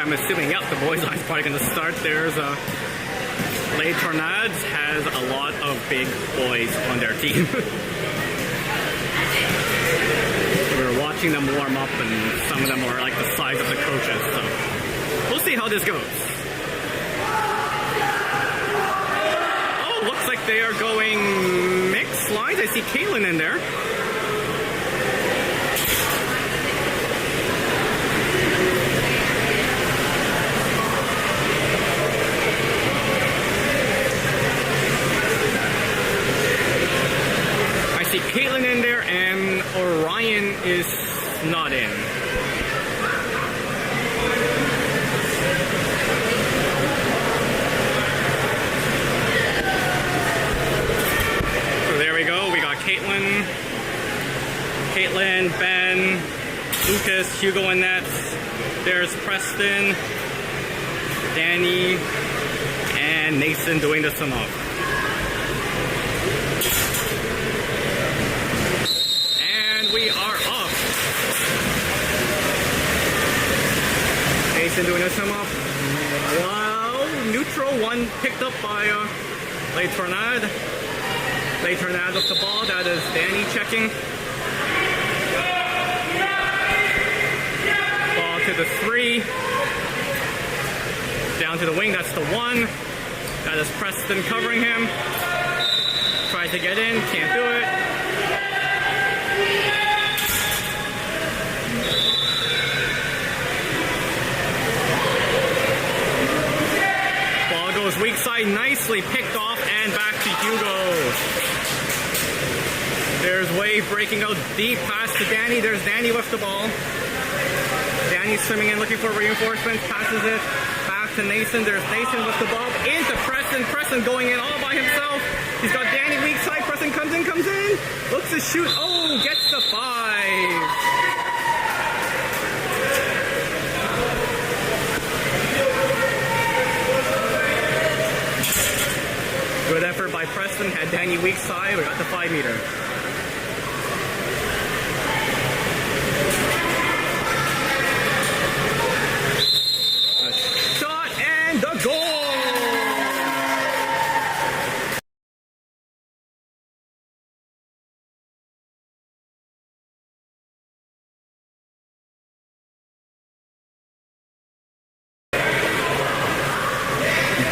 I'm assuming, yep, the boys' line's probably going to start. There's Les Tornades has a lot of big boys on their team. We're watching them warm up, and some of them are like the size of the coaches. So we'll see how this goes. Oh, looks like they are going mixed lines. I see Caitlin in there. Caitlin in there, and Orion is not in. So there we go. We got Caitlin, Ben, Lucas, Hugo in nets. There's Preston, Danny, and Nathan doing the sum up. We are off. Nathan doing a sum up. Wow, neutral one picked up by Les Tornades. Les Tornades off the ball. That is Danny checking. Ball to the 3. Down to the wing. That's the 1. That is Preston covering him. Tries to get in. Can't do it. Weak side nicely picked off and back to Hugo. There's Wave breaking out deep pass to Danny. There's Danny with the ball. Danny's swimming in looking for reinforcements. Passes it back to Nathan. There's Nathan with the ball into Preston. Preston going in all by himself. He's got Danny weak side. Preston comes in. Looks to shoot. Oh, gets the 5. Danny weak side. We got the 5 meter. A shot and the goal!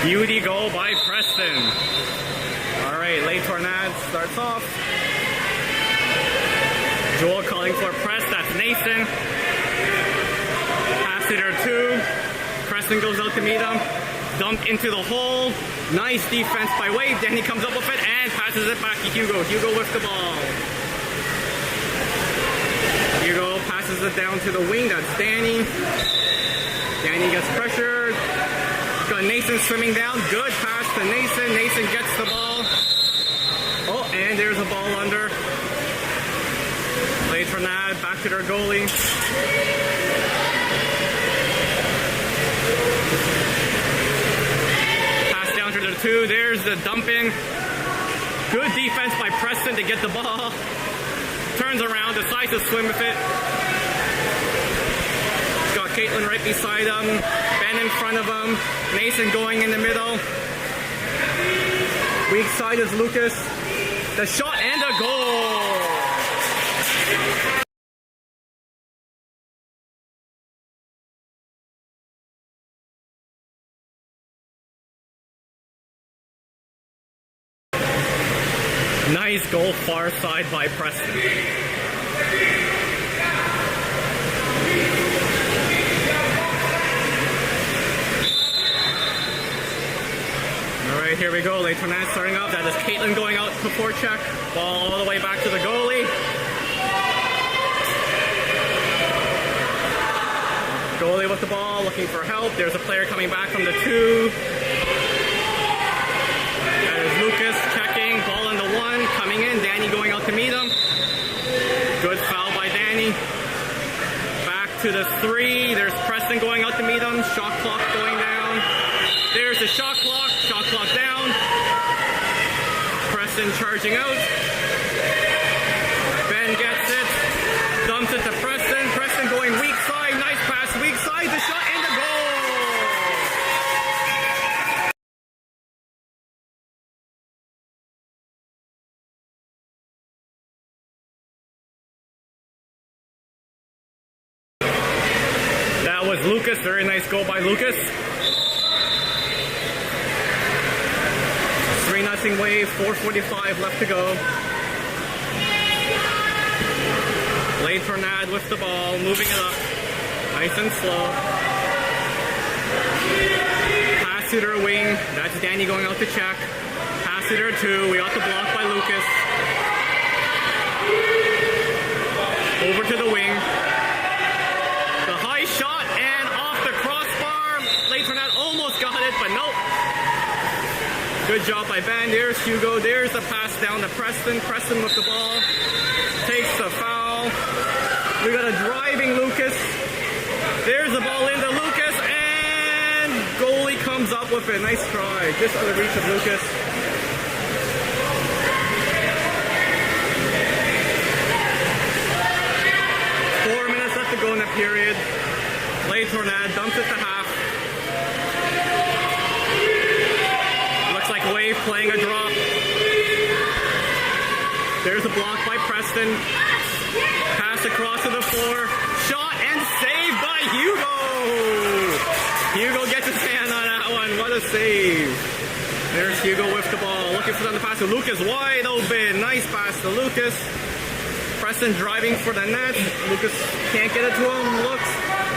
Beauty goal by Preston. All right, Les Tornades starts off. Joel calling for press, that's Nathan. Pass it or 2. Preston goes out to meet him. Dump into the hole. Nice defense by Wade. Danny comes up with it and passes it back to Hugo. Hugo with the ball. Hugo passes it down to the wing, that's Danny. Danny gets pressured. Got Nathan swimming down. Good pass to Nathan. Nathan gets the ball. Oh, and there's a ball under. Les Tornades back to their goalie. Pass down to the 2. There's the dumping. Good defense by Preston to get the ball. Turns around, decides to swim with it. Got Caitlin right beside him. Ben in front of him. Nathan going in the middle. Weak side is Lucas. The shot and a goal. Nice goal far side by Preston. Alright, here we go. Les Tornades starting up. That is Caitlin going out to forecheck. Ball all the way back to the goalie. Goalie with the ball, looking for help. There's a player coming back from the 2. That is Lucas checking. Ball in the 1. Coming in. Danny going out to meet him. Good foul by Danny. Back to the 3. There's Preston going out to meet him. Shot clock going down. There's the shot clock. Shot clock down. Preston charging out. Ben gets it. Dumps it to Preston. Preston going weak side. Nice pass. Weak side. The shot and the goal. That was Lucas. Very nice goal by Lucas. 3-0 Wave, 4:45 left to go. Les Tornades with the ball, moving it up. Nice and slow. Pass to their wing. That's Danny going out to check. Pass to their 2. We got the block by Lucas. Over to the wing. The high shot and off the crossbar. Les Tornades almost got it, but nope. Good job by Ben. There's Hugo. There's the pass down to Preston. Preston with the ball. Takes the foul. We got a driving Lucas. There's the ball into Lucas. And goalie comes up with it. Nice try. Just out of reach of Lucas. To go in the period. Les Tornades dumps it to half. Looks like Wave playing a drop. There's a block by Preston. Pass across to the floor. Shot and saved by Hugo. Hugo gets his hand on that one. What a save. There's Hugo with the ball. Looking for them to pass to Lucas. Wide open. Nice pass to Lucas. Preston driving for the net. Lucas can't get it to him. Looks,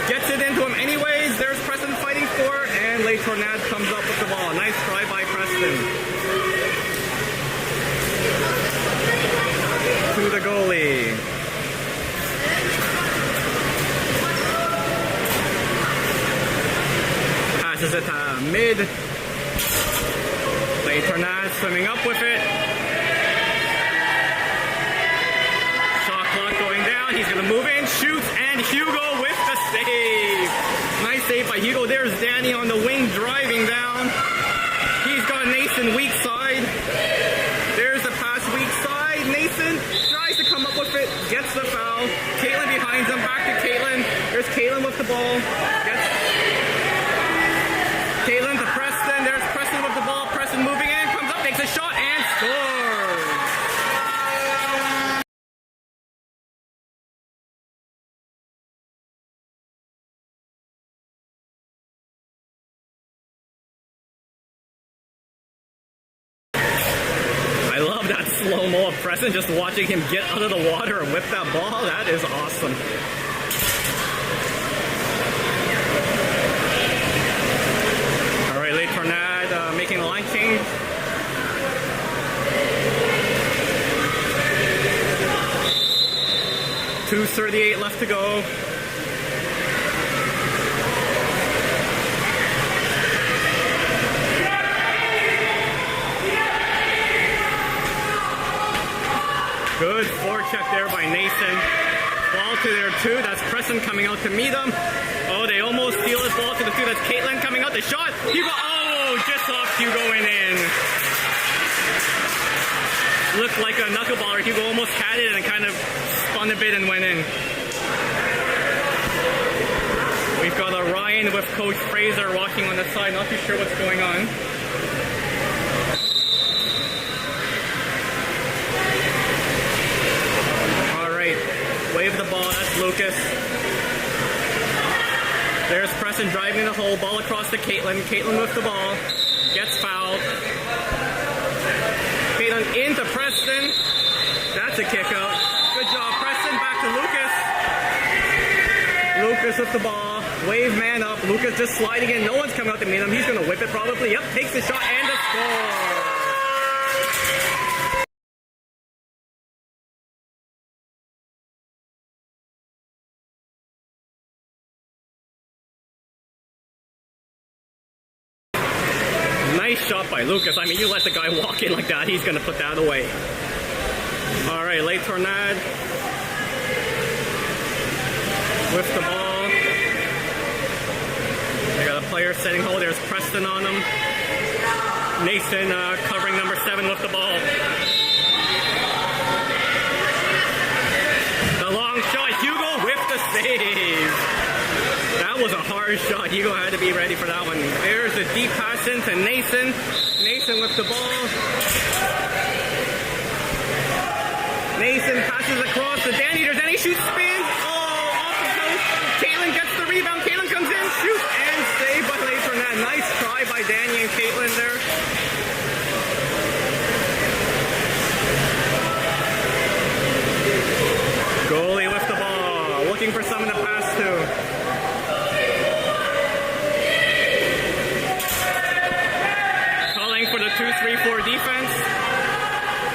gets it into him anyways. There's Preston fighting for it, and Les Tornades comes up with the ball. Nice try by Preston. To the goalie. Passes it to mid. Les Tornades swimming up with it. He's going to move in, shoots, and Hugo with the save. Nice save by Hugo. There's Danny on the wing driving down. He's got Nathan weak side. There's the slow-mo of Preston, just watching him get out of the water and whip that ball. That is awesome. All right, Les Tornades making the line change. .238 left to go. Good forecheck there by Nathan. Ball to their 2. That's Preston coming out to meet him. Oh, they almost steal his ball to the 2. That's Caitlin coming out. The shot. Hugo. Oh, just off Hugo and in. Looked like a knuckleballer. Hugo almost had it and kind of spun a bit and went in. We've got a Ryan with Coach Fraser walking on the side. Not too sure what's going on. Wave the ball, that's Lucas. There's Preston driving the hole, ball across to Caitlin. Caitlin with the ball, gets fouled. Caitlin into Preston. That's a kick out. Good job, Preston. Back to Lucas. Lucas with the ball, wave man up. Lucas just sliding in. No one's coming out to meet him. He's going to whip it probably. Yep, takes the shot and a score. Nice shot by Lucas. I mean, you let the guy walk in like that, he's going to put that away. All right, Les Tornades with the ball. They got a player setting hold. There's Preston on him. Nathan covering number 7 with the ball. The long shot. Hugo with the save. That was a hard shot. Hugo had to be ready for that one. There's a deep pass into Nathan. Nathan with the ball. Nathan passes across to Danny. There's Danny. Shoots, spins. Oh, off the post. Caitlin gets the rebound. Caitlin comes in, shoots, and saved by Les Tornades. Nice try by Danny and Caitlin there. Goalie with the ball. Looking for someone to pass to. For the 2-3-4 defense.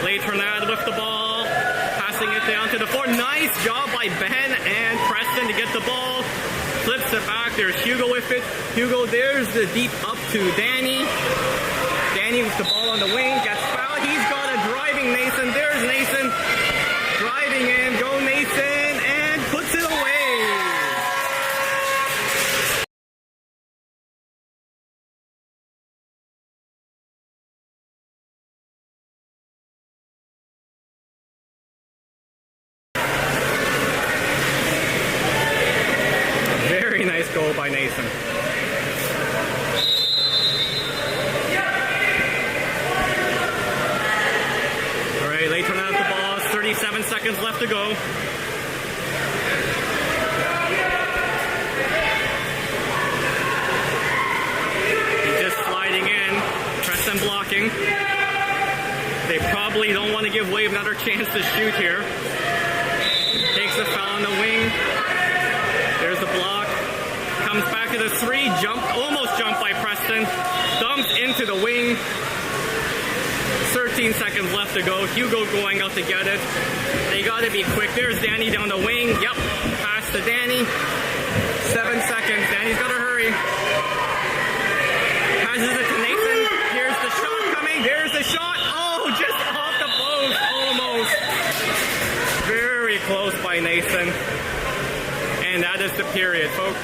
Les Tornades with the ball, passing it down to the 4. Nice job by Ben and Preston to get the ball. Flips it back. There's Hugo with it. Hugo, there's the deep up to Danny. Danny with the ball on the wing, gets fouled. He's got a driving Nathan. There's Nathan driving in. Go Nathan, and puts it away. Nice goal by Nathan. All right, Les Tornades the ball. 37 seconds left to go. He's just sliding in. Preston blocking. They probably don't want to give Wave another chance to shoot here. Takes the foul on the wing. There's the block. Comes back to the 3, almost jumped by Preston, dumps into the wing. 13 seconds left to go. Hugo going out to get it. They got to be quick. There's Danny down the wing. Yep, pass to Danny. 7 seconds. Danny's got to hurry. Passes it to Nathan. Here's the shot coming. There's the shot. Oh, just off the post, almost. Very close by Nathan. And that is the period, folks.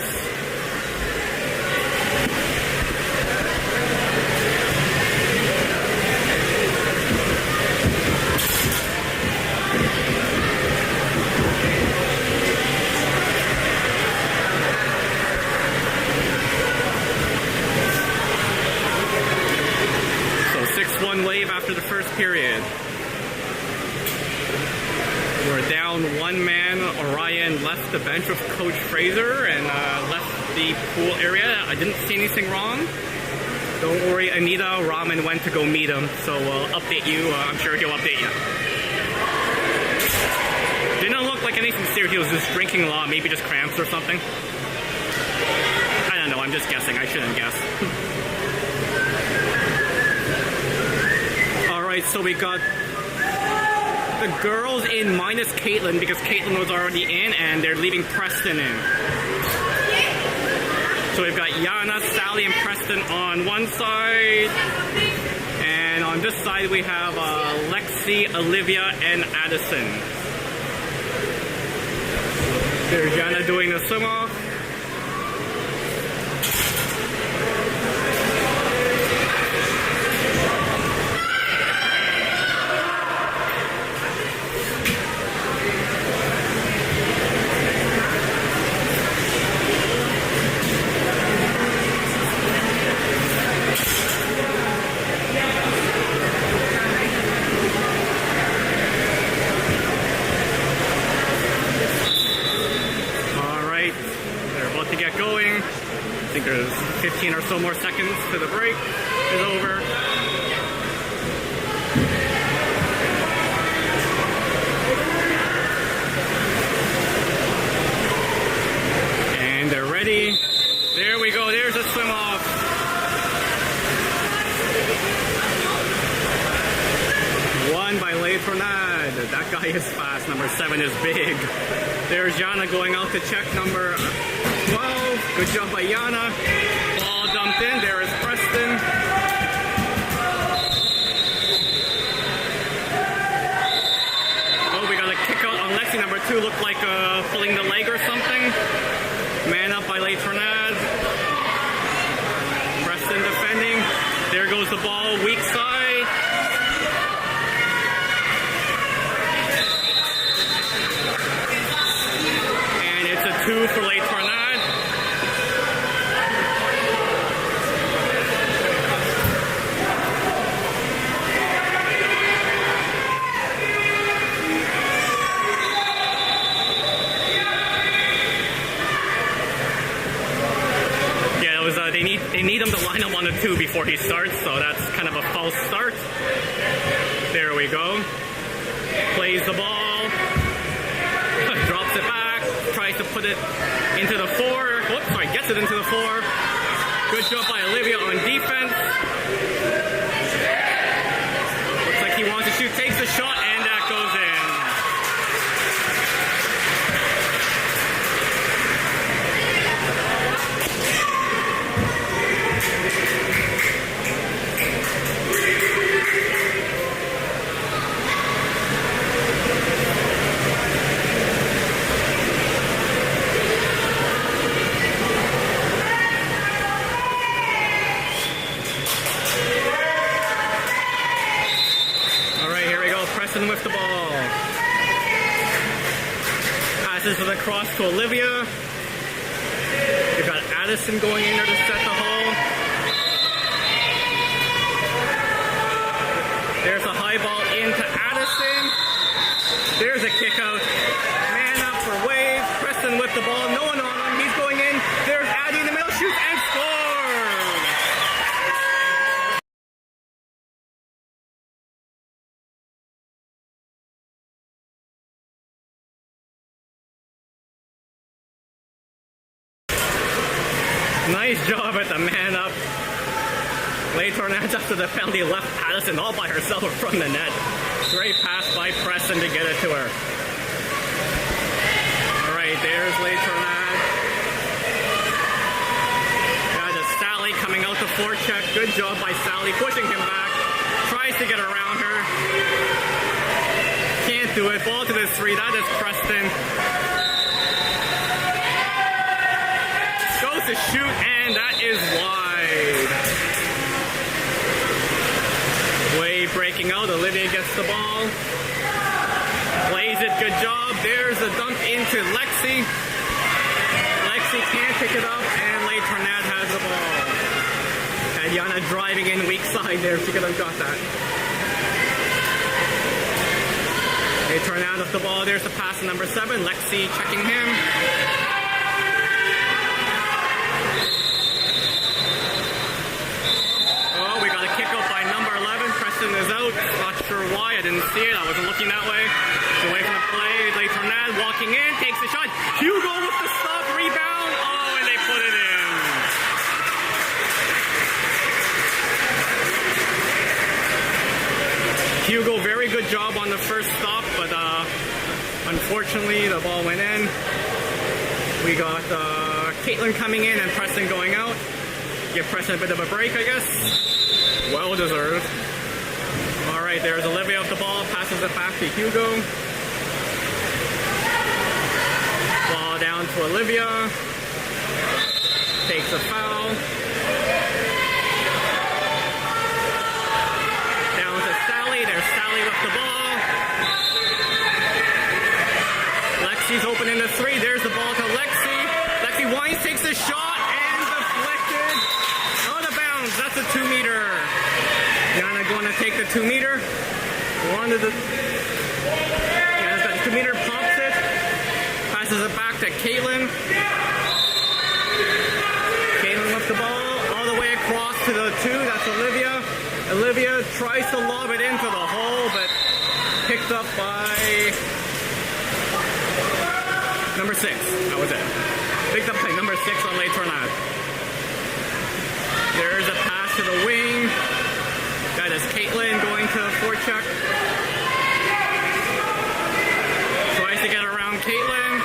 So 6-1 Wave after the first period. We're down 1 man. Orion left the bench with Coach Fraser and left the pool area. I didn't see anything wrong. Don't worry, Anita, Ramen went to go meet him, so we'll update you. I'm sure he'll update you. Didn't look like anything serious. He was just drinking a lot, maybe just cramps or something. I don't know, I'm just guessing. I shouldn't guess. Alright, so we got the girls in minus Caitlin because Caitlin was already in and they're leaving Preston in. So we've got Yana, Sally, and Preston on one side. And on this side we have Lexi, Olivia, and Addison. There's Yana doing the swim off. I think there's 15 or so more seconds to the break is over. And they're ready. There we go. There's a swim off. Won by Les Tornades. That guy is fast. Number 7 is big. There's Yana going out to check number 12. Good job by Yana. Ball dumped in. There is Preston. Oh, we got a kick out on Lexi. Number 2 looked like pulling the leg or something. Man up by Les Tornades. Preston defending. There goes the ball. Weak side. And it's a 2 for Les Tornades. They need him to line up on the 2 before he starts, so that's kind of a false start. There we go. Plays the ball. Drops it back. Tries to put it into the 4. Whoops, sorry, gets it into the 4. Good job by Olivia on defense. Looks like he wants to shoot. Takes the shot, and that goes in. With the ball. Passes it across to Olivia. We've got Addison going in there to set the hole. There's a high ball into Addison. There's a kick out. Man up for Wave. Preston with the ball. No one on him. He's going in. There's Addie in the middle. Shoots and scores. Nice job at the man up. Les Tornades after the penalty left Addison all by herself from the net. Great pass by Preston to get it to her. Alright, there's Les Tornades. Got a Sally coming out the forecheck. Good job by Sally pushing him back. Tries to get around her. Can't do it. Ball to the 3. That is Preston. To shoot, and that is wide. Wade breaking out. Olivia gets the ball. Plays it. Good job. There's a dunk into Lexi. Lexi can't pick it up, and Les Tornades has the ball. And Yana driving in weak side there. She could have got that. Les Tornades with the ball. There's the pass to number 7. Lexi checking him. see it. I wasn't looking that way. Away from the play. Les Tornades walking in, takes the shot. Hugo with the stop, rebound. Oh, and they put it in. Hugo, very good job on the first stop, but unfortunately the ball went in. We got Caitlin coming in and Preston going out. Give Preston a bit of a break, I guess. Well deserved. All right, there's Olivia with the ball, passes it back to Hugo. Ball down to Olivia. Takes a foul. Down to Sally. There's Sally with the ball. Lexi's open in the three. There's the ball to Lexi. Lexi Wines takes a shot and deflected. Out of bounds. That's a 2-meter. Yana going to take the 2-meter. Yana's got the 2-meter, pops it. Passes it back to Caitlin. Caitlin with the ball all the way across to the 2. That's Olivia. Olivia tries to lob it into the hole, but picked up by number 6. That was it. Picked up by number 6 on Les Tornades. There's a pass to the wing. That is Caitlin going to the forecheck. Tries to get around Caitlin.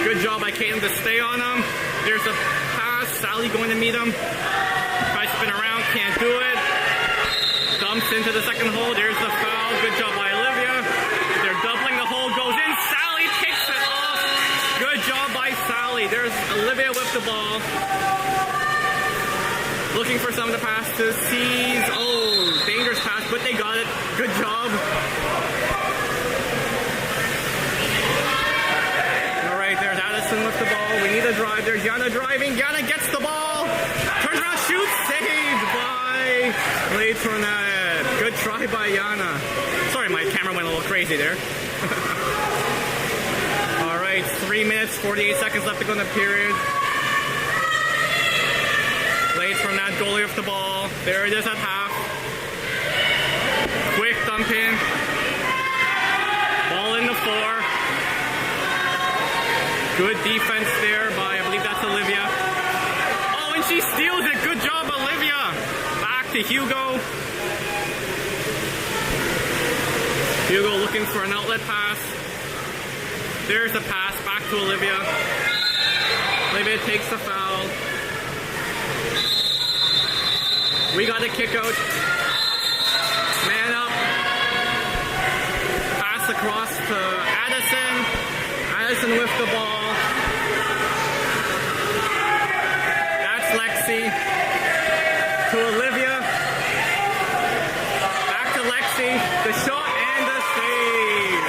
Good job by Caitlin to stay on him. There's a pass. Sally going to meet him. Tries to spin around. Can't do it. Dumps into the second hole. There's the foul. Good job by Olivia. They're doubling the hole. Goes in. Sally kicks it off. Good job by Sally. There's Olivia with the ball. Looking for someone to pass to C's. Oh, dangerous pass, but they got it. Good job. All right, there's Addison with the ball. We need a drive. There's Yana driving. Yana gets the ball. Turns around, shoots. Saved by Les Tornades. Good try by Yana. Sorry, my camera went a little crazy there. All right, 3 minutes, 48 seconds left to go in the period. Les Tornades goalie with the ball. There it is at half. Quick dump in. Ball in the 4. Good defense there by, I believe that's Olivia. Oh, and she steals it. Good job, Olivia. Back to Hugo. Hugo looking for an outlet pass. There's the pass back to Olivia. Olivia takes the foul. We got a kick out. Man up. Pass across to Addison. Addison with the ball. That's Lexi. To Olivia. Back to Lexi. The shot and the save.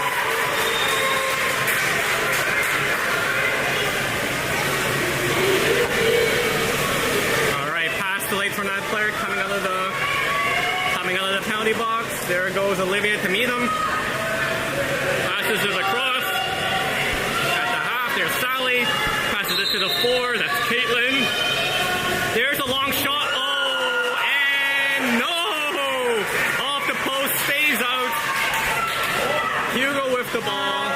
All right, pass to Les Tornades player coming out of the penalty box. There goes Olivia to meet him. Passes it across. At the half, there's Sally. Passes it to the 4. That's Caitlin. There's a long shot. Oh, and no! Off the post, stays out. Hugo with the ball.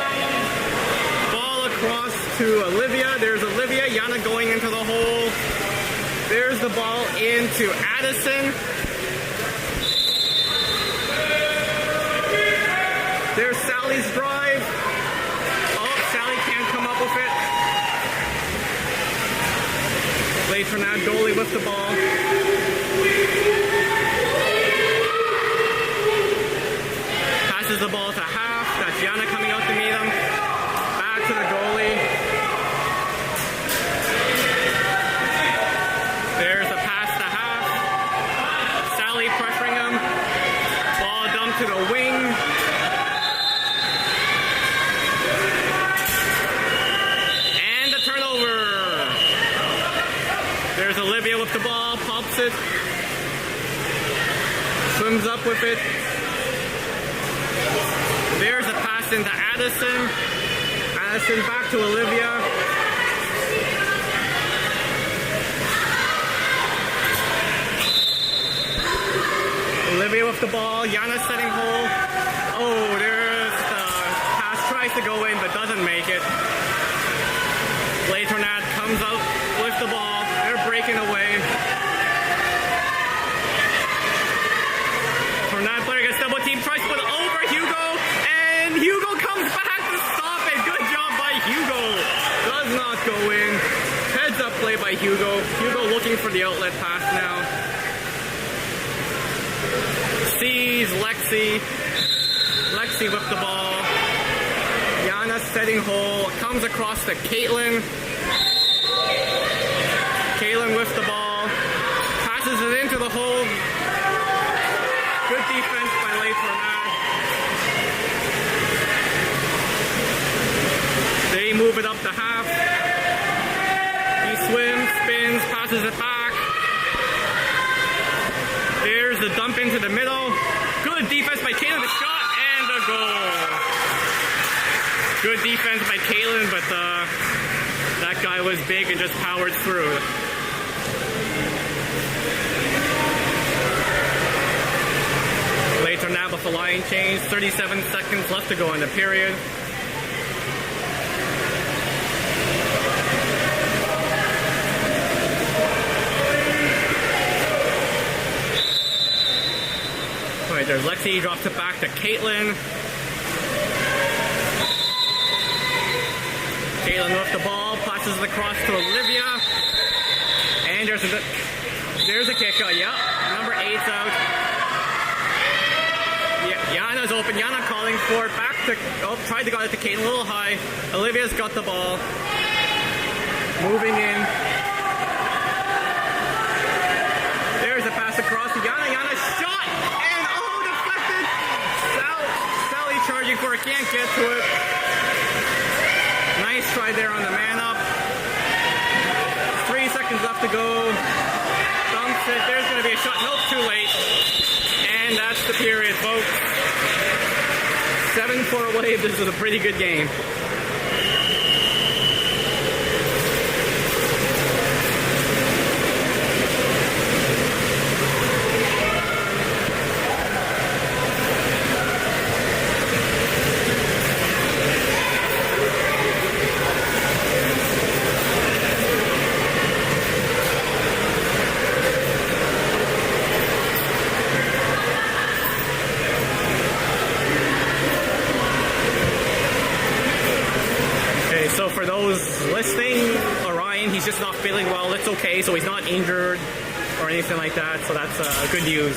Ball across to Olivia. There's Olivia. Yana going into the hole. There's the ball into Addison. There's Sally's drive. Oh, Sally can't come up with it. Les Tornades goalie with the ball. Passes the ball to half. That's Yana coming out to meet him. Back to the goalie. There's a pass to half. Sally pressuring him. Ball dumped to the wing. There's Olivia with the ball, pops it, swims up with it. There's a pass into Addison. Addison back to Olivia. Olivia with the ball, Yana setting hole. Oh, there's the pass, tries to go in, but doesn't make it. Les Tornades comes out with the ball. They're breaking away. Tornade player gets double team, tries to put it over Hugo, and Hugo comes back to stop it. Good job by Hugo. Does not go in. Heads up play by Hugo. Hugo looking for the outlet pass now. Sees Lexi. Lexi with the ball. Yana setting hole. Comes across to Caitlin. Caitlin with the ball. Passes it into the hole. Good defense by Les Tornades. They move it up to half. He swims, spins, passes it back. There's the dump into the middle. Good defense by Caitlin. The shot and the goal. Good defense by Caitlin, but that guy was big and just powered through. Les Tornades with the line change. 37 seconds left to go in the period. Alright, there's Lexi, drops it back to Caitlin. Caitlin with the ball, passes it across to Olivia. And there's a kick out, yep. Number 8's out. Yana's open, Yana calling for it, back to, tried to get it to Caitlin, a little high. Olivia's got the ball. Moving in. There's a pass across to Yana, Yana shot! And deflected! Sally charging for it, can't get to it. Nice try there on the man up. 3 seconds left to go. Dumps it. There's going to be a shot. Nope, too late. And that's the period, folks. 7-4 wave. This is a pretty good game. So for those listening, Orion, he's just not feeling well. It's okay, so he's not injured or anything like that, so that's good news.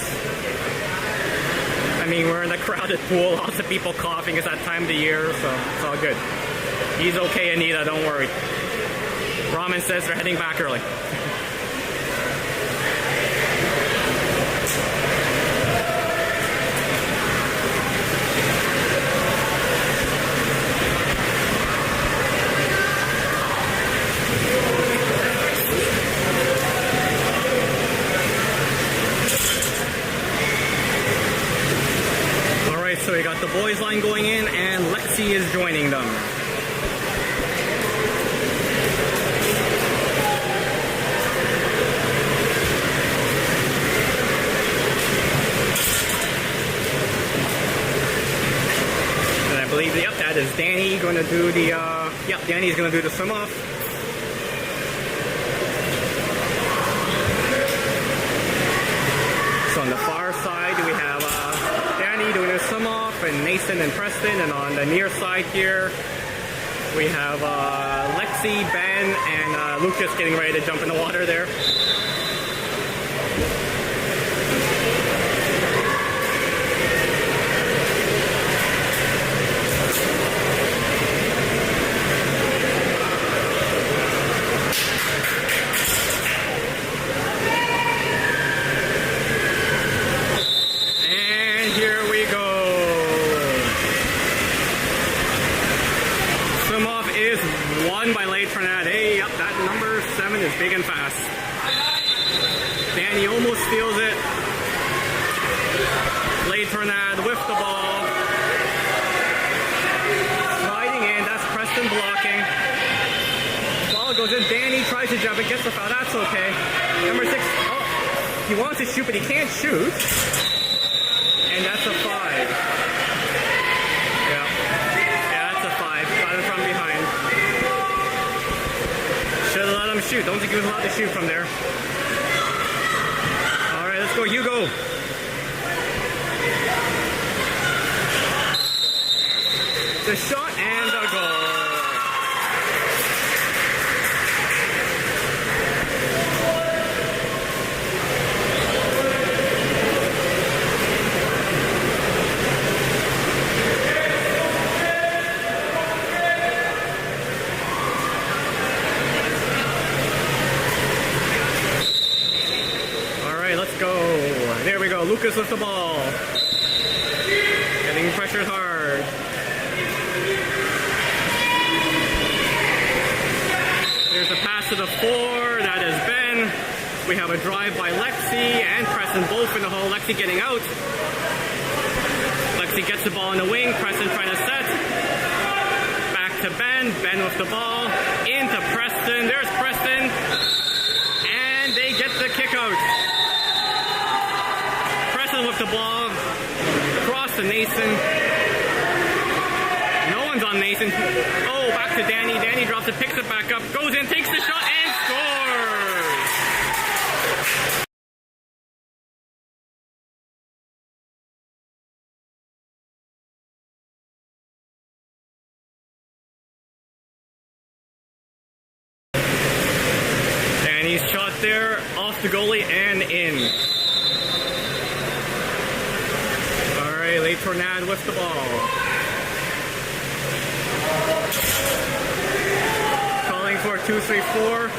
I mean, we're in a crowded pool, lots of people coughing. It's that time of the year, so it's all good. He's okay, Anita, don't worry. Ramen says they're heading back early. So we got the boys line going in and Lexi is joining them. And I believe, yep, that is Danny going to do the, Danny's going to do the swim off. So on the far side we have doing a swim off, and Nathan and Preston, and on the near side here we have Lexi, Ben, and Lucas getting ready to jump in the water there. By Les Tornades. Hey, yep, that number 7 is big and fast. Danny almost steals it. Les Tornades with the ball. Sliding in, that's Preston blocking. Ball goes in, Danny tries to jump and gets the foul, that's okay. Number 6, he wants to shoot, but he can't shoot. And that's a 5. let him shoot. Don't think he was allowed to shoot from there. All right, let's go, Hugo. The shot and a goal. Let's go. There we go. Lucas with the ball. Getting pressured hard. There's a pass to the 4. That is Ben. We have a drive by Lexi and Preston both in the hole. Lexi getting out. Lexi gets the ball in the wing. Preston trying to set. Back to Ben. Ben with the ball. Into Preston. There's Preston. And they get the kick out. With the ball, across to Nathan. No one's on Nathan. Oh, back to Danny. Danny drops it, picks it back up, goes in, takes the shot, and scores! Danny's shot there, off the goalie and in. Les Tornades with the ball. Calling for 2-3-4.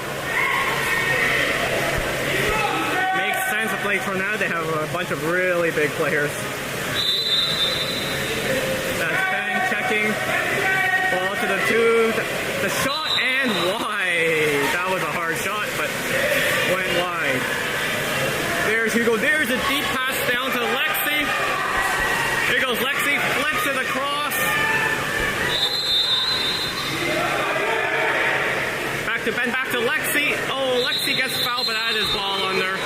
Makes sense with Les Tornades. They have a bunch of really big players. That's Ben checking. Ball to the 2. The shot and wide. That was a hard shot, but went wide. There's Hugo. There's a deep pass down to Lexi. Here goes Lexi, flips it across. Back to Ben, back to Lexi. Oh, Lexi gets fouled, but that is ball under.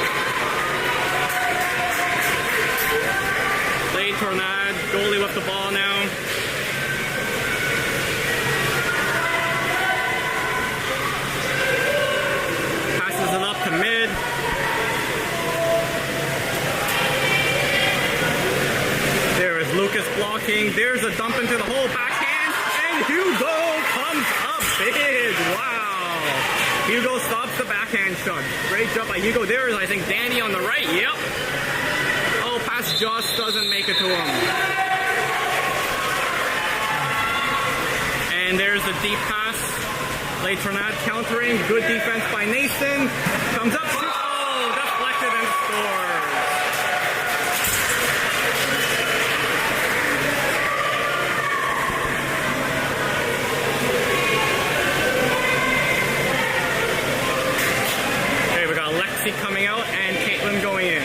Les Tornades, goalie with the ball now. Passes it up to mid. Lucas blocking. There's a dump into the hole. Backhand. And Hugo comes up big. Wow. Hugo stops the backhand shot. Great job by Hugo. There is, I think, Danny on the right. Yep. Oh, pass just doesn't make it to him. And there's the deep pass. Les Tornades countering. Good defense by Nathan. Comes up. Oh, deflected and scores. Coming out and Caitlin going in.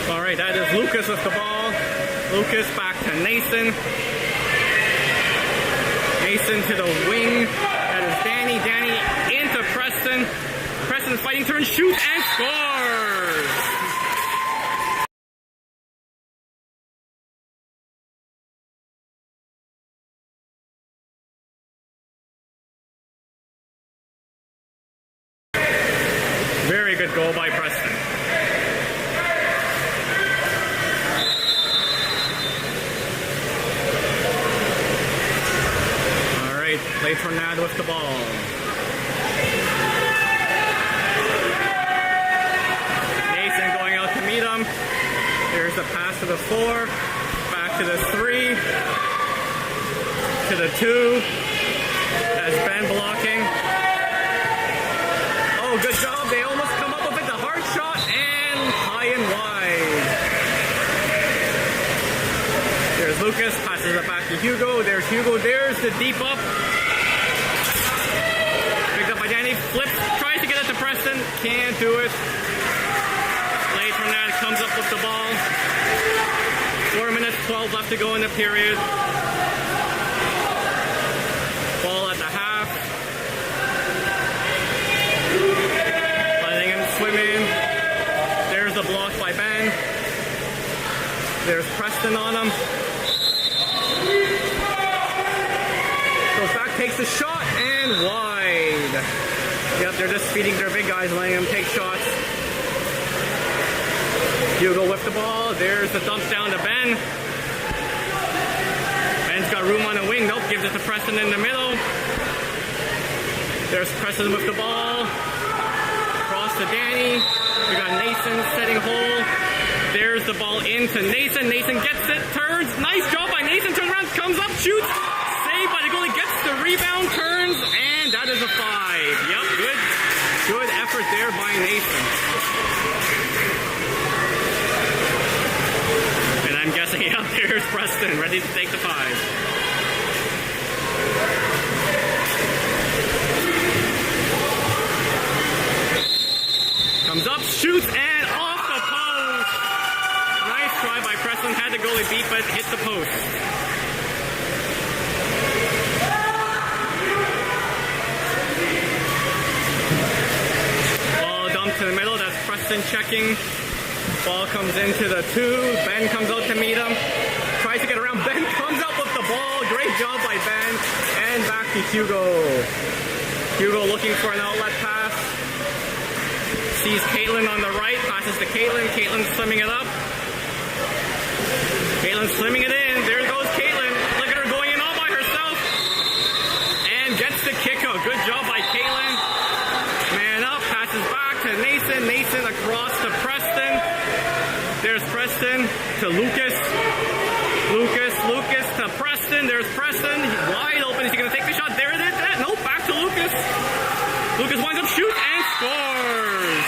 All right, that is Lucas with the ball. Lucas back to Nathan. Nathan to the wing. That is Danny. Danny into Preston. Preston fighting turn, shoots and scores. Very good goal by Preston. All right, Les Tornades with the ball. Nathan going out to meet him. There's the pass to the 4, back to the 3, to the 2. That's Ben blocking. Oh, good job. They almost come up with it. The hard shot and high and wide. There's Lucas. Passes it back to Hugo. There's Hugo. There's the deep up. Picked up by Danny. Flips. Tries to get it to Preston. Can't do it. Les Tornades comes up with the ball. 4 minutes, 12 left to go in the period. Ball at the half. Letting him swim in. There's the block by Ben. There's Preston on him. Goes back, takes a shot, and wide. Yep, they're just feeding their big guys, letting them take shots. Hugo with the ball. There's the dump down to Ben. Ben's got room on the wing. Nope, gives it to Preston in the middle. There's Preston with the ball. Cross to Danny. We got Nathan setting hole. There's the ball into Nathan. Nathan gets it, turns. Nice job by Nathan. Turns around, comes up, shoots. Saved by the goalie, gets the rebound, turns, and that is a 5. Yep, good effort there by Nathan. And I'm guessing, yep, there's Preston, ready to take the 5. Comes up, shoots, and off the post. Nice try by Preston. Had the goalie beat, but hit the post. Ball dumped to the middle. That's Preston checking. Ball comes into the 2. Ben comes out to meet him. Tries to get around. Ben comes up with the ball. Great job by Ben. And back to Hugo. Hugo looking for an outlet pass. Sees Caitlin on the right, passes to Caitlin. Caitlin's swimming it up. Caitlin's swimming it in. There goes Caitlin. Look at her going in all by herself. And gets the kick out. Good job by Caitlin. Man up, passes back to Nathan. Nathan across to Preston. There's Preston to Lucas. Lucas to Preston. There's Preston. He's wide open. Is he going to take the shot? There it is. Nope, back to Lucas. Lucas winds up, shoots, and scores.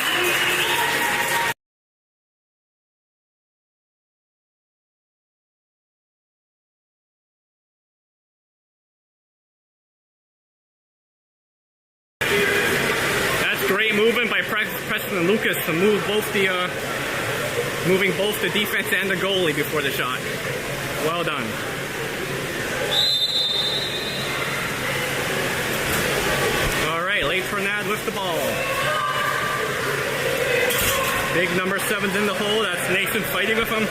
That's great movement by Preston and Lucas to move moving both the defense and the goalie before the shot. Well done. Les Tornades with the ball. Big number 7's in the hole. That's Nathan fighting with him.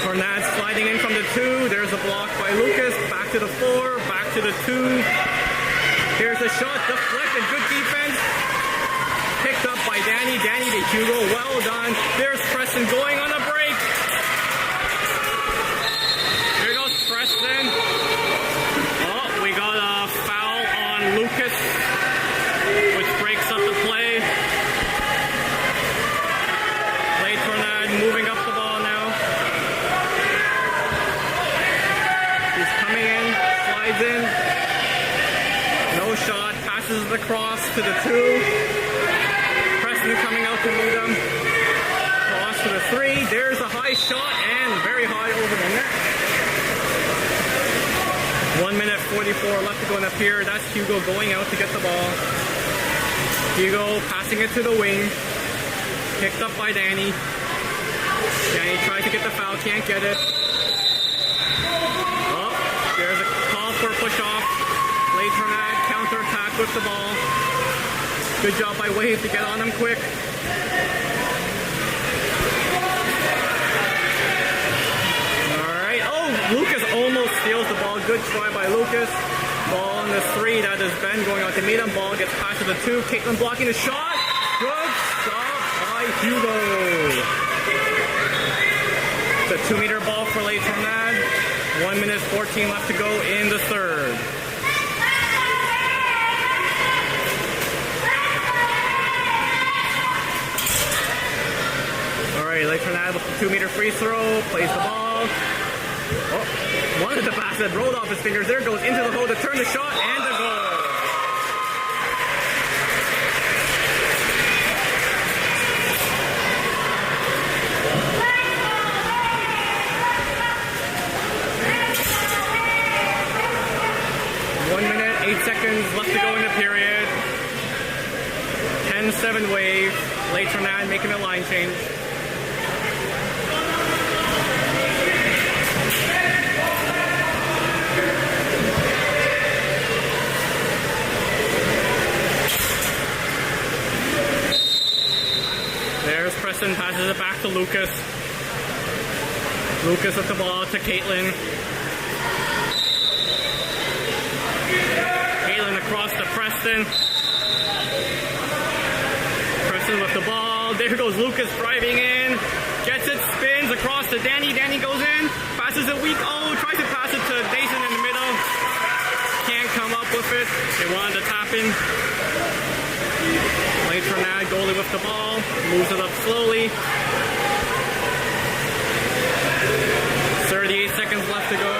Tornades sliding in from the 2. There's a block by Lucas. Back to the 4. Back to the 2. Here's a shot. Deflected. Good defense. Picked up by Danny. Danny to Hugo. Well done. There's Preston going on a break. Here goes Preston. We got a foul on Lucas, which breaks up the play. Les Tornades moving up the ball now. He's coming in, slides in. No shot, passes it across to the 2. Preston coming out to meet him. Cross to the 3. There's a high shot and very high over the net. 1 minute 44 left to go in the period. That's Hugo going out to get the ball. Hugo passing it to the wing. Picked up by Danny. Danny tries to get the foul, can't get it. Oh, there's a call for a push-off. Les Tornades counter-attack with the ball. Good job by Wade to get on him quick. Lucas almost steals the ball. Good try by Lucas. Ball on the 3. That is Ben going out to meet him. Ball gets passed to the 2. Caitlin blocking the shot. Good stop by Hugo. It's a 2-meter ball for Les Tornades. 1 minute 14 left to go in the 3rd. Alright, Les Tornades with the 2-meter free throw. Plays the ball. Oh, wanted to pass it, rolled off his fingers. There goes into the hole to turn the shot and the goal. One minute, 8 seconds left to go in the period. 10-7 wave. Les Tornades making a line change. Preston passes it back to Lucas. Lucas with the ball to Caitlin. Caitlin across to Preston. Preston with the ball. There goes Lucas driving in. Gets it, spins across to Danny. Danny goes in. Passes it weak. Oh, tries to pass it to Nathan in the middle. Can't come up with it. They wanted to tap in. Les Tornades goalie with the ball. Moves it up slowly. 38 seconds left to go.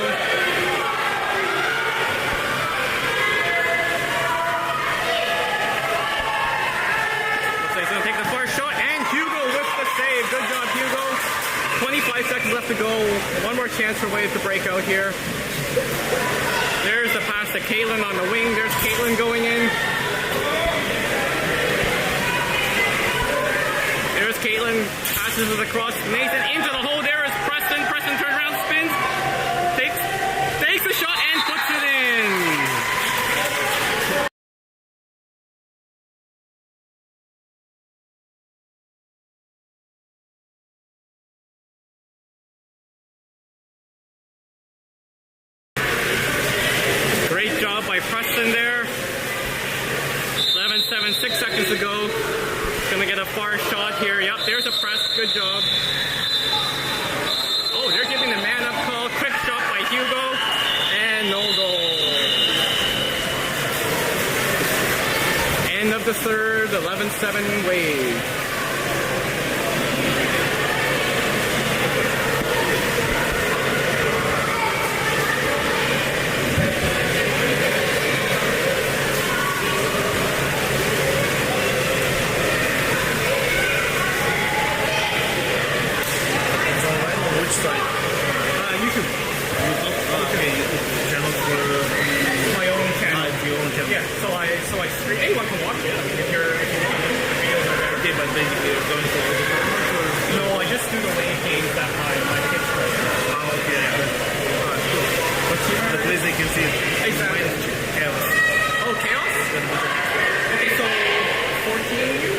Looks like he's going to take the first shot, and Hugo with the save. Good job, Hugo. 25 seconds left to go. One more chance for Waves to break out here. There's the pass to Caitlin on the wing. There's Caitlin going in. There's Caitlin. Passes it across Nathan into the hole. There is Preston. Preston turns around, spins. Takes the shot and puts it in. Great job by Preston there. 11-7, 6 seconds to go. Gonna get a far shot here. Yep, there's a press. Good job. Oh, they're giving the man up call. Quick shot by Hugo. And no goal. End of the third. 11-7 Wave. YouTube. Okay, YouTube channel for My own channel. your own channel. Yeah, so I stream. Anyone can watch it. I mean, if you want the videos are there. Okay, but basically you're going for the No, I just do the wave games that my kids play. okay. Cool. What's your The place they can see it. Exactly. Chaos. Oh, Chaos? Okay, so 14?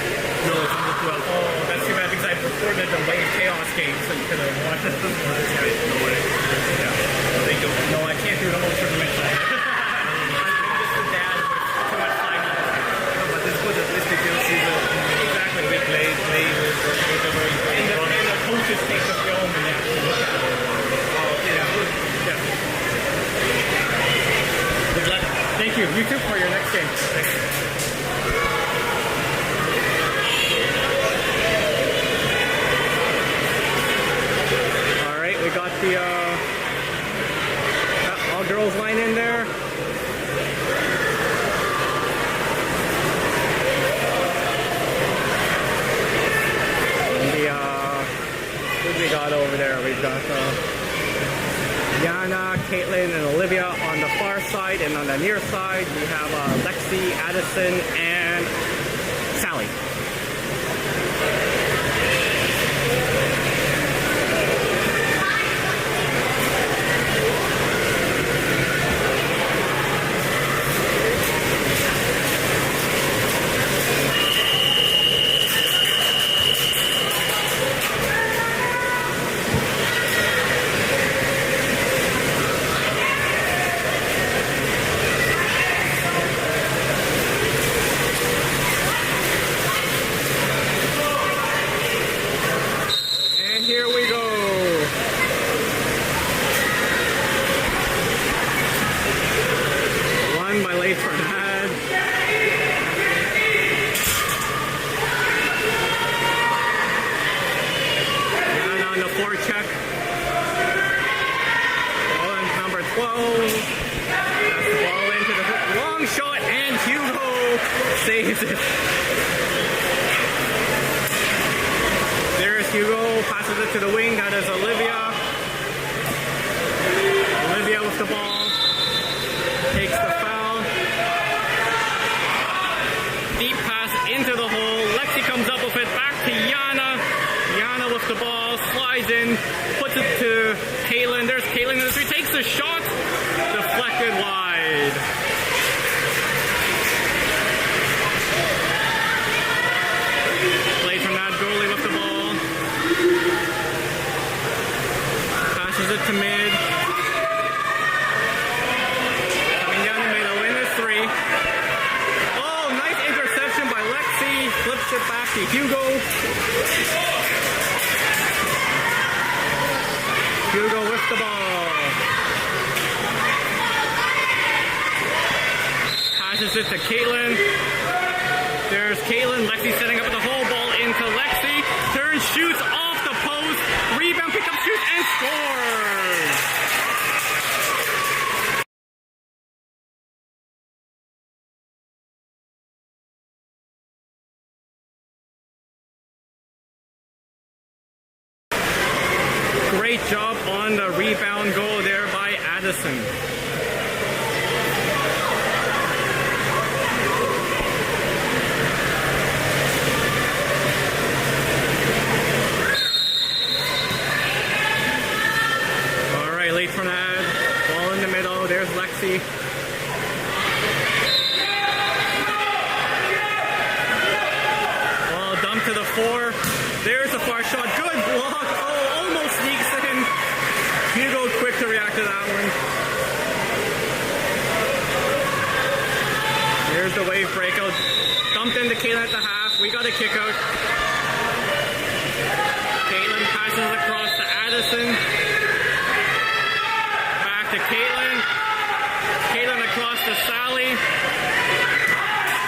No, it's on the 12. Oh, that's too bad because I recorded the Wave Chaos game so you could have watched it. No worries. Yeah. Thank you. No, I can't do the whole tournament. I'm just a dad with too much time. No, but it's good at least they can see the Exactly. we play with whatever you play. And the coaches take the film and actually look at it. Yeah, good. Yeah. Good luck. Thank you. You too for your next game. Thanks. All right, we got the all girls line in there. What do we got over there? We've got Yana, Caitlin, and Olivia on the far side, and on the near side we have Lexi, Addison, and Sally. And here we go. Won by Les Tornades. And on the forecheck. Ball in number 12. That's the ball into the hook. Long shot, and Hugo saves it. There's Hugo, passes it to the wing. That is Olivia. Olivia with the ball. Takes the foul. Deep pass into the hole. Lexi comes up with it. Back to Yana. Yana with the ball. Slides in. Puts it to Caitlin. There's Caitlin in the three. Takes the shot. Deflected wide. Les Tornades goalie with the ball. to mid. Coming down the middle in the 3. Oh, nice interception by Lexi. Flips it back to Hugo. Hugo with the ball. Passes it to Caitlin. There's Caitlin. Lexi setting up the whole ball into Lexi. Turns, shoots off the post. Rebound, pick up, shoots, and scores. Great job on the rebound goal there by Addison. All right, Les Tornades, ball in the middle. There's Lexi. Ball dumped to the 4. There's a far shot. Good block. Oh, almost sneaks in. Hugo quick to react to that one. Here's the wave breakout. Dumped into Caitlin at the half. We got a kick out. Caitlin passes across to Addison. Back to Caitlin. Caitlin across to Sally.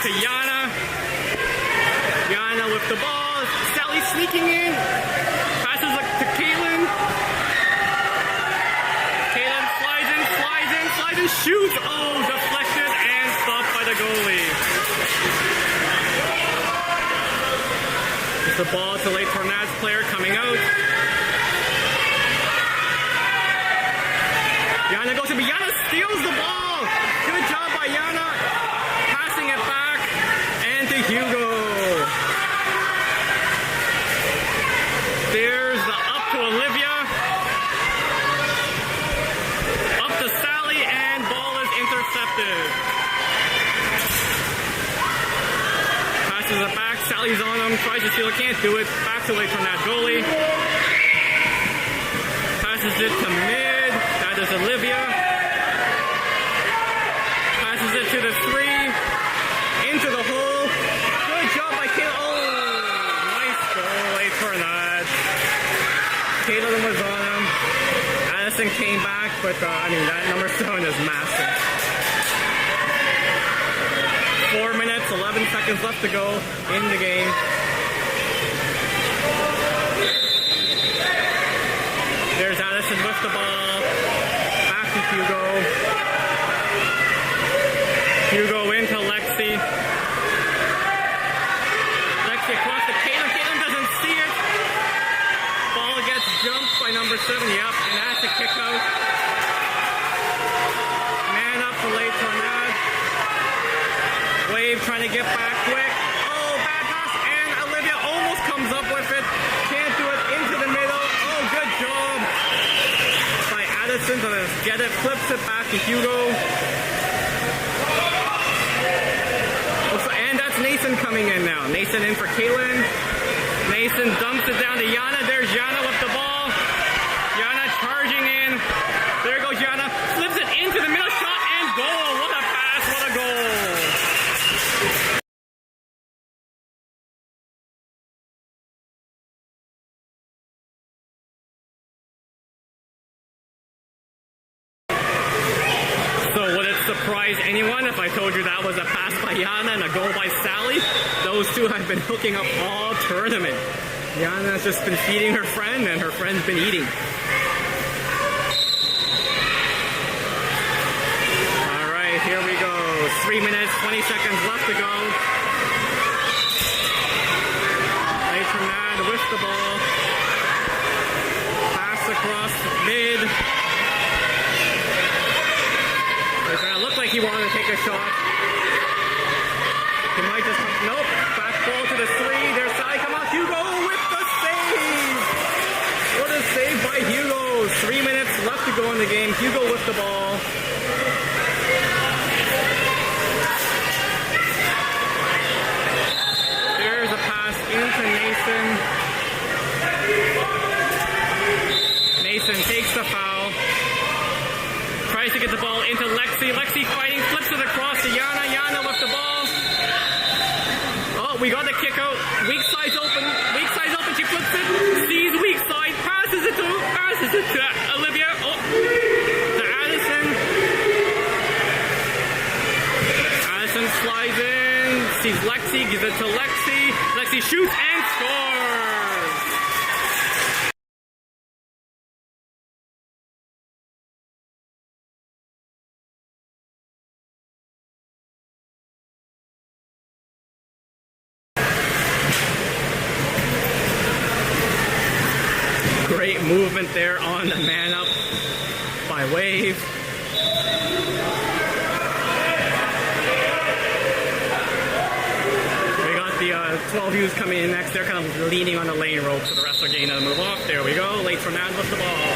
To Yana. Yana with the ball. Sally sneaking in. Passes to Caitlin. Caitlin slides in, shoots. Oh, deflected and stopped by the goalie. It's the ball to Les Tornades player coming out. Yana goes to me. Yana steals the ball. Good job by Yana. Passing it back. And to Hugo. There's the up to Olivia. Up to Sally, and ball is intercepted. Passes it back. Sally's on him. Tries to steal it. Can't do it. Back to Les Tornades goalie. Passes it to mid. That is Olivia. Passes it to the 3. Into the hole. Good job by Caitlin. Oh, nice goal, Les Tornades. Caitlin was on him. Addison came back, but that number 7 is massive. 4 minutes, 11 seconds left to go in the game. There's Addison with the ball. Back to Hugo. Hugo into Lexi. Lexi across to Caitlin. Caitlin doesn't see it. Ball gets jumped by number 7. Yep, and that's a kick out. Man up for Les Tornades. Wave trying to get back quick. Oh, bad pass, and Olivia almost comes up with it. Can't do it into the middle. Oh, good job by Addison to get it. Flips it back to Hugo. And that's Nathan coming in now. Nathan in for Caitlin. Nathan dumps it down to Yana. There's Yana with the ball. Yana charging in. There goes Yana. Flips it into the middle. Shot and goal. What a pass. What a goal. So would it surprise anyone if I told you that was a pass by Yana and a goal by Sally? Those two have been hooking up all tournament. Yana's just been feeding her friend, and her friend's been eating. All right, here we go. 3 minutes, 20 seconds left to go. Les Tornades with the ball. Pass across mid. It looked like he wanted to take a shot. He might just... Nope. Back ball to the 3. There's Sally. Come on, Hugo with the save. What a save by Hugo. 3 minutes left to go in the game. Hugo with the ball. There's a pass into Nathan. Nathan takes the foul. Lexi. Lexi fighting, flips it across to Yana. Yana with the ball. Oh, we got the kick out. Weak side's open. Weak side's open. She flips it. Sees weak side. Passes it to Olivia. Oh, to Addison. Addison slides in. Sees Lexi. Gives it to Lexi. Lexi shoots and scores. Great movement there on the man up by Wave. We got the 12U's coming in next. They're kind of leaning on the lane rope, so the rest are getting to move off. There we go. Les Tornades with the ball.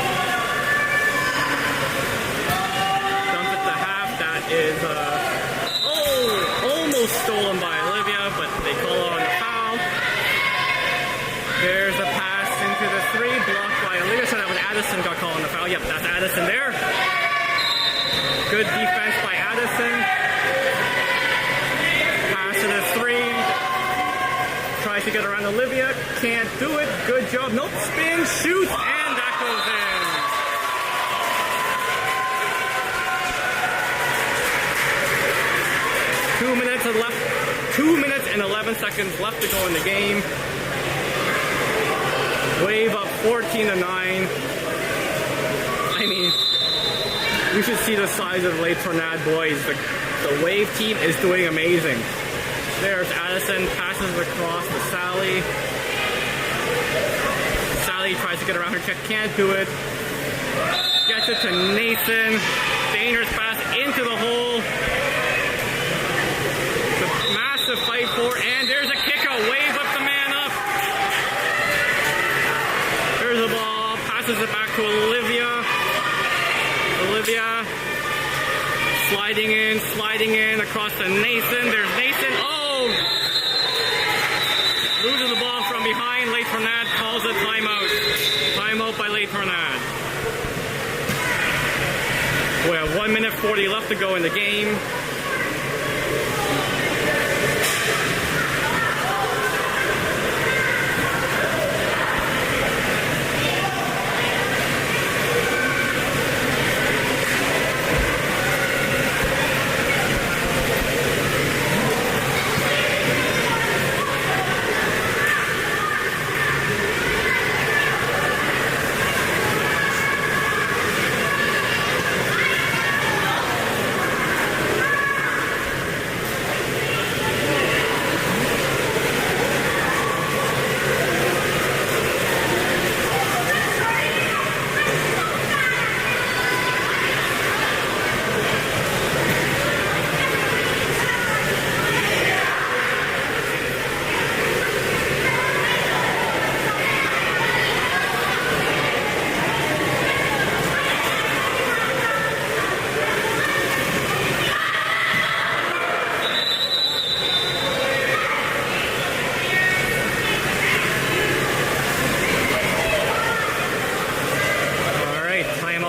Dump it to half. That is, almost stolen by Olivia, but they call on the foul. There's a pass into the three, blocked by Olivia, so that was Addison got called on the foul. Yep, that's Addison there. Good defense by Addison. Pass to the three. Tries to get around Olivia. Can't do it. Good job. Nope. Spin, shoots, and that goes in. 2 minutes left. 2 minutes and 11 seconds left to go in the game. Wave up 14-9. I mean, you should see the size of Les Tornades boys. The Wave team is doing amazing. There's Addison, passes across to Sally. Sally tries to get around her check, can't do it. Gets it to Nathan. Dangerous pass into the hole. It's a massive fight for, and there's a kick out. Wave up the man up. There's the ball, passes it back to Olivia. Olivia sliding in across to Nathan. There's Nathan. Oh! Losing the ball from behind. Les Tornades calls a timeout. Timeout by Les Tornades. We have 1 minute 40 left to go in the game.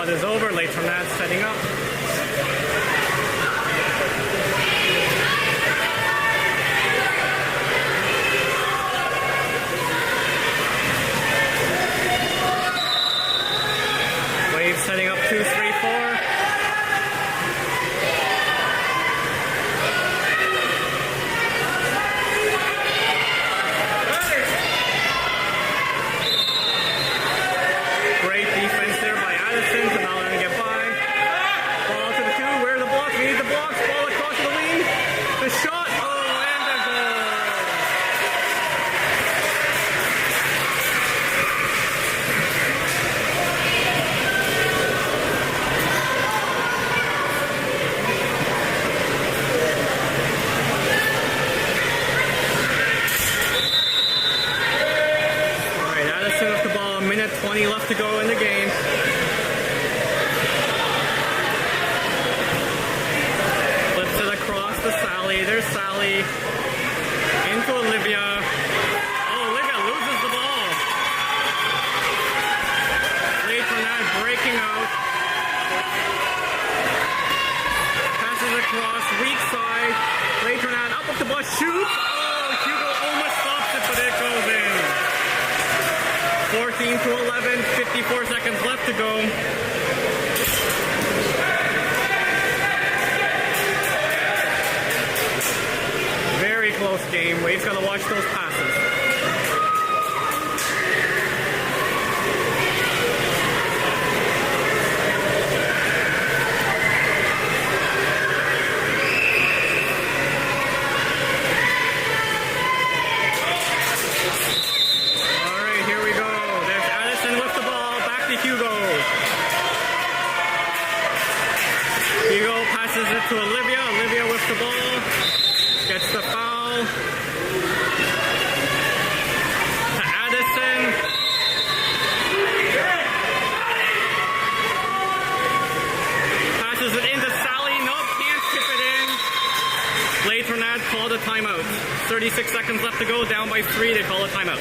Is over. Les Tornades setting up. Wave setting up 2, 3, 4. Great defense there by Addison to not let him get by. Ball to the two. Where are the blocks? We need the blocks. Ball across the wing. The shot. Oh, and the goal. All right, Addison with the ball. 1:20 left to go in the game. Flips it across to Sally. There's Sally. Into Olivia. Oh, Olivia loses the ball. Les Tornades breaking out. cross, weak side. Les Tornades up with the ball, shoots. Oh, Hugo almost stops it, but it goes in. 14 to 11, 54 seconds left to go. Very close game. Wave's got to watch those passes. Hugo passes it to Olivia. Olivia with the ball. Gets the foul. To Addison. Passes it into Sally. Nope, can't skip it in. Les Tornades called a timeout. 36 seconds left to go. Down by 3. They call a timeout.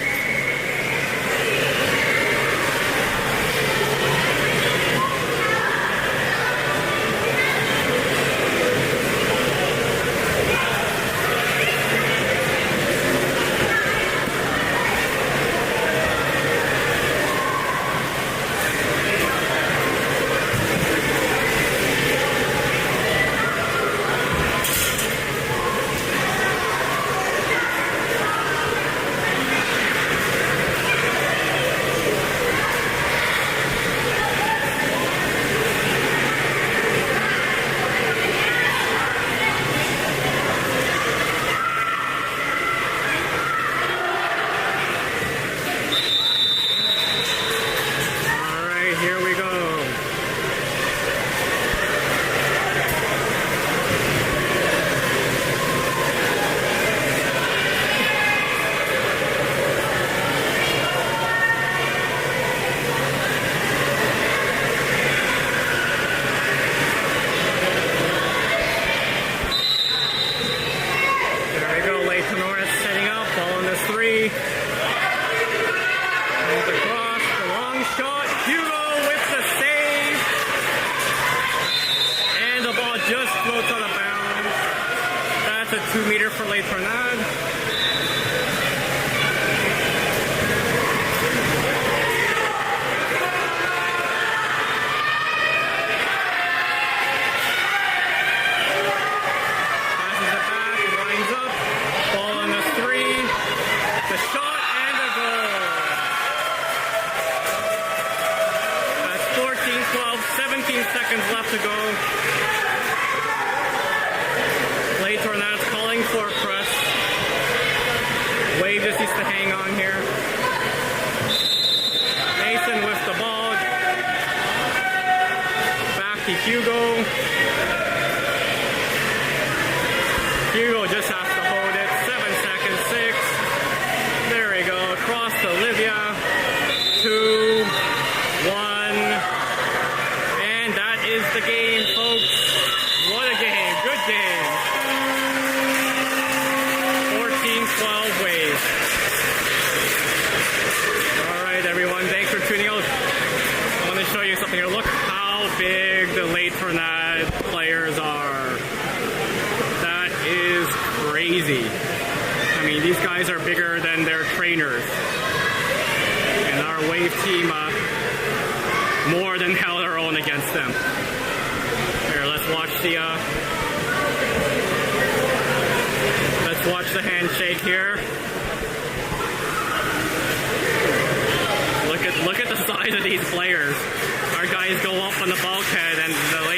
Just floats out of bounds. That's a 2-meter for Les Tornades. Passes it back, lines up. Ball on the 3. The shot and a goal. That's 14, 12, 17 seconds left to go. Les Tornades calling for a press. Wave just needs to hang on here. Mason with the ball. Back to Hugo. Hugo just has to hold it. 7 seconds, 6. There we go. Across to Olivia. 2, 1. And that is the game, folks. What a game. Good game. 12 Wave. Alright everyone, thanks for tuning out. I want to show you something here. Look how big the Les Tornades players are. That is crazy. I mean, these guys are bigger than their trainers. And our Wave team more than held their own against them. Here, let's watch the watch the handshake here. Look at the size of these players. Our guys go up on the bulkhead and the